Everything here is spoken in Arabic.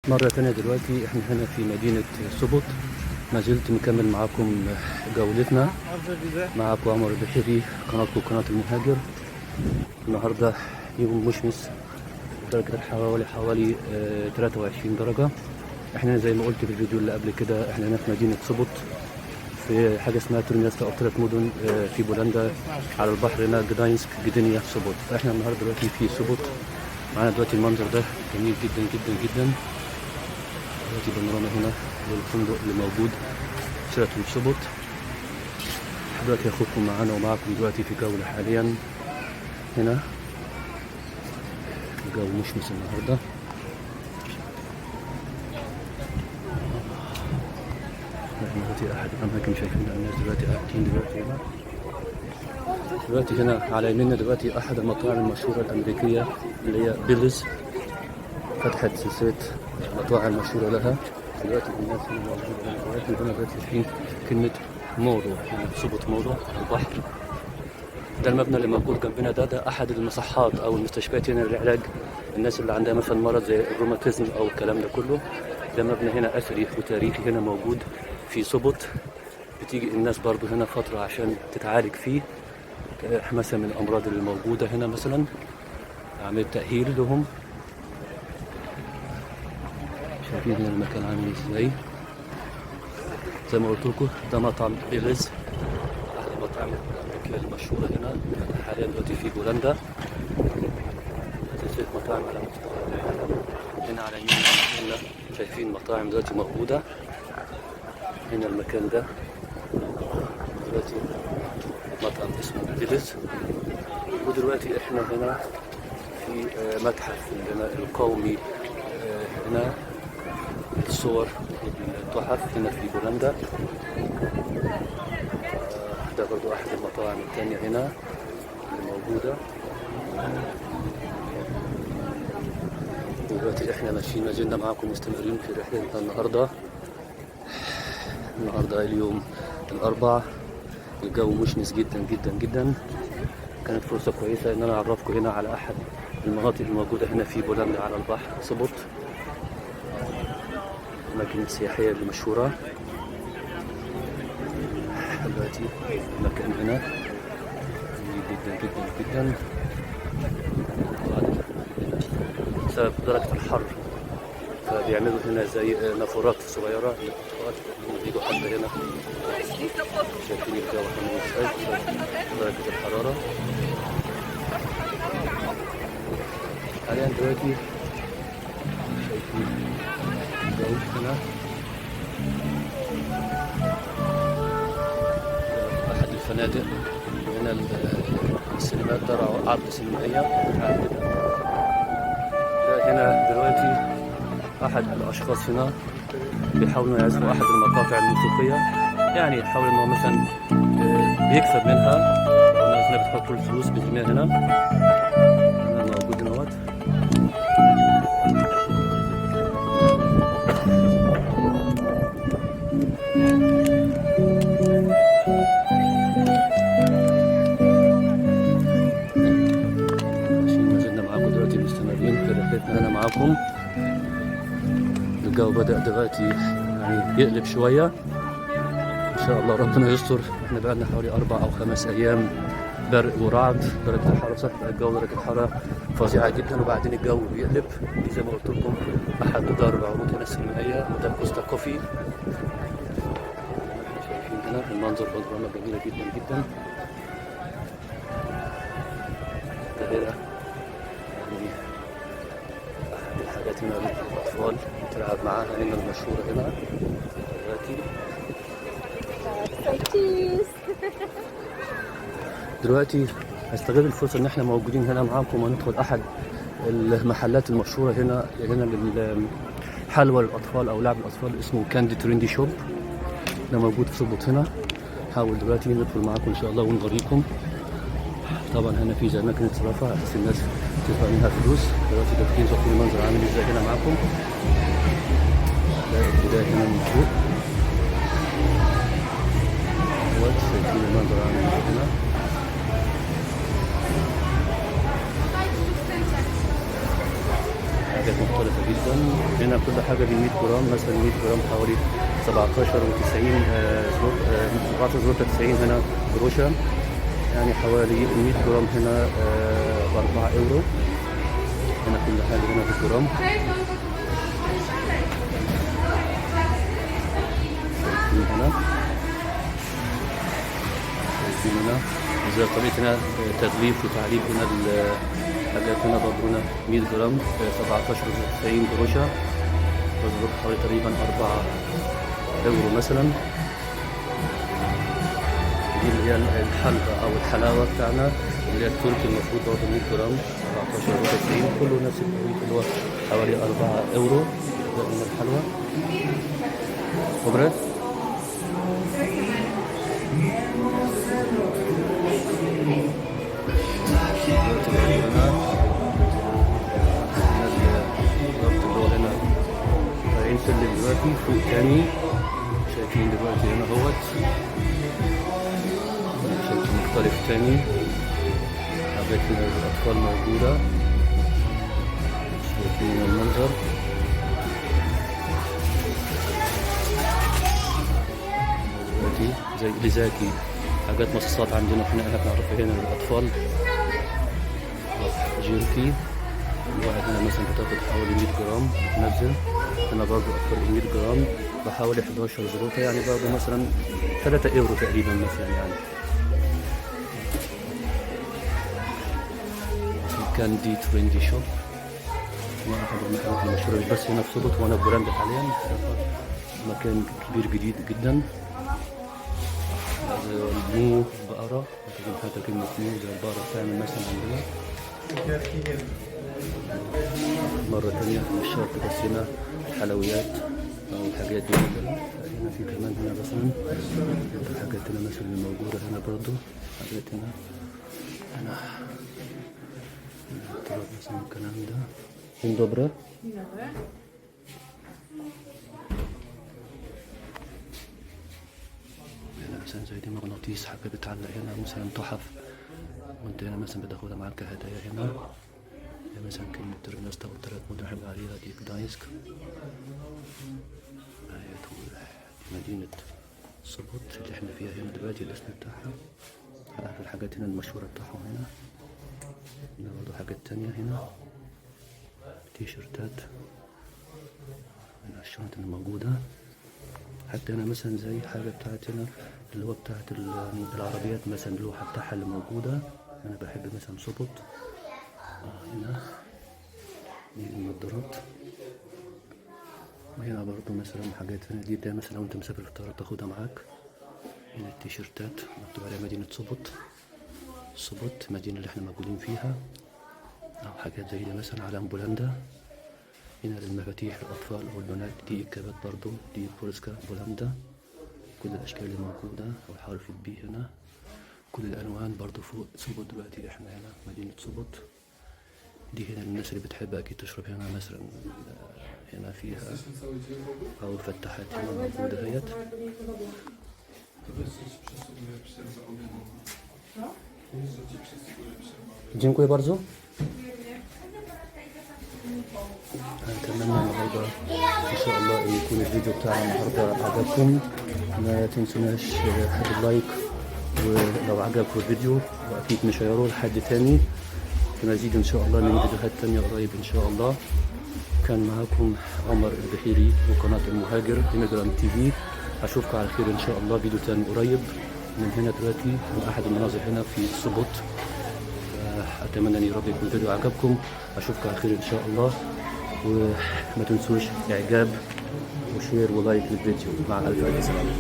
مرة تانية دلوقتي احنا هنا في مدينة سوبوت. ما زلت مكمل معاكم جولتنا. معاكم عمر البحيري، قناتكم قناة المهاجر. النهاردة يوم مشمس، درجة الحرارة حوالي 23 درجة. احنا زي ما قلت في الفيديو اللي قبل كده، احنا هنا في مدينة سوبوت في حاجة اسمها تورنياستا أو 3 مدن في بولندا على البحر، هنا جداينسك جدينيا سوبوت. فاحنا النهاردة دلوقتي في سوبوت. معانا دلوقتي المنظر ده جميل جدا جدا جدا. دلوقتي بانوراما هنا للفندق اللي موجود شيراتون سوبوت. دلوقتي اخوكم معانا ومعاكم دلوقتي في جولة حاليا هنا. الجو مشمس النهارده. دلوقتي احد الاماكن شايفين الناس دلوقتي قاعدين دلوقتي هنا على يميننا دلوقتي احد المطاعم المشهورة الامريكية اللي هي بيلز. فتحت سلسلة مطاعم مشهورة لها. دلوقتي الناس هنا موجودة دلوقتي شايفين كلمة مورو، يعني سوبوت مورو البحر. ده المبنى اللي موجود جنبنا، ده أحد المصحات أو المستشفيات هنا للعلاج الناس اللي عندها مثلا مرض زي الروماتيزم أو الكلام ده كله. ده مبنى هنا أثري وتاريخي هنا موجود في سوبوت. بتيجي الناس برضو هنا فترة عشان تتعالج فيه مثلا من الأمراض اللي موجودة هنا، مثلا عملية تأهيل لهم. شايفين هنا المكان عامل ازاي. زي ما قلت لكم ده مطعم بيلز، احد المطاعم الامريكيه المشهوره هنا حاليا دلوقتي في بولندا. سلسله مطاعم على مستوى العالم. هنا على يميننا شايفين مطاعم دلوقتي موجوده هنا. المكان ده دلوقتي مطعم اسمه بيلز. ودلوقتي احنا هنا في متحف القومي هنا الصور التحف هنا في بولندا. ده برضو احد المطاعم الثانية هنا اللي موجودة. دلوقتي احنا ماشيين، ما زلنا معاكم مستمرين في رحلتنا النهاردة اليوم الأربعاء. الجو مشمس جدا جدا جدا. كانت فرصة كويسة ان انا اعرفكم هنا على احد المناطق الموجودة هنا في بولندا على البحر سوبوت، الأماكن السياحية المشهورة. دلوقتي المكان هنا جدا جدا جدا. بسبب درجة الحر فبيعملوا هنا زي نافورات صغيرة بيجوا حتى هنا. شايفين الجو عامل ازاي، درجة الحرارة حاليا دلوقتي. شايفين الجو هنا. أحد الفنادق هنا السينمات، دار عرض سينمائية. هنا دلوقتي أحد الأشخاص هنا بيحاولوا يعزفوا أحد المقاطع الموسيقية، يعني يحاول إنه مثلا بيكسب منها. الناس هنا بتحط الفلوس بترميها هنا. موجود هنا أنا معاكم. الجو بدأ دلوقتي يعني يقلب شوية إن شاء الله، ربنا يستر. إحنا بقالنا حوالي 4 أو 5 أيام برق ورعد. درجة الحرارة صح الجو درجة الحرارة فظيعة جدا، وبعدين الجو بيقلب. زي ما قلت لكم أحد دار العروض هنا السينمائية مدام كوستا كوفي. شايفين هنا المنظر بانوراما جميلة جدا جدا. هنا الحاجات هنا للأطفال تلعب معاها هنا المشهورة هنا دلوقتي هستغل الفرصة ان احنا موجودين هنا معاكم وندخل احد المحلات المشهورة هنا للحلوى للأطفال او لعب الأطفال، اسمه كاندي تريندي شوب. ده موجود في سوبوت هنا. حاول دلوقتي ندخل معاكم ان شاء الله ونوريكم. طبعا هنا في زي اماكن اتصرافها بس الناس تدفع منها فلوس. دلوقتي داخلين شايفين المنظر عامل ازاي هنا معاكم. ده البداية هنا من فوق. شايفين المنظر عامل ازاي هنا. حاجات مختلفة جدا. هنا كل حاجة ب 100 جرام، مثلا 100 جرام حوالي 17.90 17 زروطة 90 هنا قروشة، يعني حوالي 100 جرام هنا ب 4 يورو. هنا كل حاجة هنا بالجرام. هنا هنا زي طريقة هنا تغليف وتعليب هنا الحاجات هنا برضه هنا 100 جرام 17.90 قروشة، برضه حوالي تقريبا 4 يورو مثلا. دي اللي هي الحلبة أو الحلاوة بتاعنا اللي هي التركي، المفروض برضه 100 جرام 17.90، كله نفس التوقيت اللي هو حوالي 4 يورو من الحلوى. خبرت نسلم دلوقتي فوق تاني، شايفين دلوقتي هنا اهوت شكل مختلف تاني، حاجات هنا للأطفال موجودة، شايفين المنظر. دلوقتي زي لزاكي حاجات مصاصات عندنا احنا بنعرفها هنا للأطفال، جيركي الواحد هنا مثلا بتاخد حوالي 100 جرام بتنزل. هنا برضه أكثر من 100 جرام بحوالي 11 زروطة، يعني برضه مثلا 3 يورو تقريبا مثلا. يعني كاندي تريندي شوب، واحد من المحلات المشهورة بس هنا في صوبت، وانا بولندا حاليا. مكان كبير جديد جدا، زي مو بقرة، حتى كلمة مو زي البقرة بتعمل مثلا عندنا. مرة تانية مش شرط بس هنا حلويات أو الحاجات دي مثلا. هنا في كمان هنا مثلا الحاجات هنا مثلا اللي موجودة هنا برضو، حاجات هنا مثلا الكلام ده. Dzień dobry. Dzień dobry. هنا مثلا زي دي مغناطيس، حاجة بتعلق هنا مثلا تحف، وانت هنا مثلا بتاخدها معاك كهدايا. هنا مثلا كلمة ترنستا والثلاث مدن حاجة عليها دي جدايسك. دي مدينة صوبوت اللي احنا فيها هنا دلوقتي، الاسم بتاعها. الحاجات هنا المشهورة بتاعهم هنا. هنا برضه حاجات تانية هنا، تيشيرتات، هنا الشنط اللي موجودة. حتى هنا مثلا زي حاجة بتاعت هنا اللي هو بتاعت العربيات مثلا، اللوحة بتاعها اللي موجودة. أنا بحب مثلا صوبوت. هنا دي النضارات، وهنا برضو مثلا حاجات هنا دي ده مثلا لو انت مسافر في الطيارة تاخدها معاك. هنا التيشيرتات مكتوب عليها مدينة صوبوت، صوبوت المدينة اللي احنا موجودين فيها. أو حاجات زي دي مثلا علم بولندا. هنا للمفاتيح الأطفال أو البنات، دي إكابات برضو، دي بولسكا بولندا، كل الأشكال اللي موجودة، أو حرف البي هنا، كل الألوان برضو فوق صوبوت. دلوقتي احنا هنا مدينة صوبوت. دي هنا الناس اللي بتحب أكيد تشرب هنا مثلا، هنا فيها أو فتحات هنا موجودة هيت. Dziękuję bardzo. أتمنى النهاردة إن شاء الله إن يكون الفيديو بتاعنا النهاردة عجبكم. ما تنسوناش حد اللايك، ولو عجبكم الفيديو وأكيد نشيره لحد تاني لمزيد إن شاء الله من فيديوهات تانية قريب إن شاء الله. كان معاكم عمر البحيري وقناة المهاجر إيميجرانت تي في. أشوفكم على خير إن شاء الله، فيديو تاني قريب من هنا دلوقتي من أحد المناظر هنا في صوبوت. أتمنى أن يا رب يكون الفيديو عجبكم. أشوفكم على خير إن شاء الله، وما تنسوش إعجاب وشير ولايك للفيديو. مع ألف سلامة.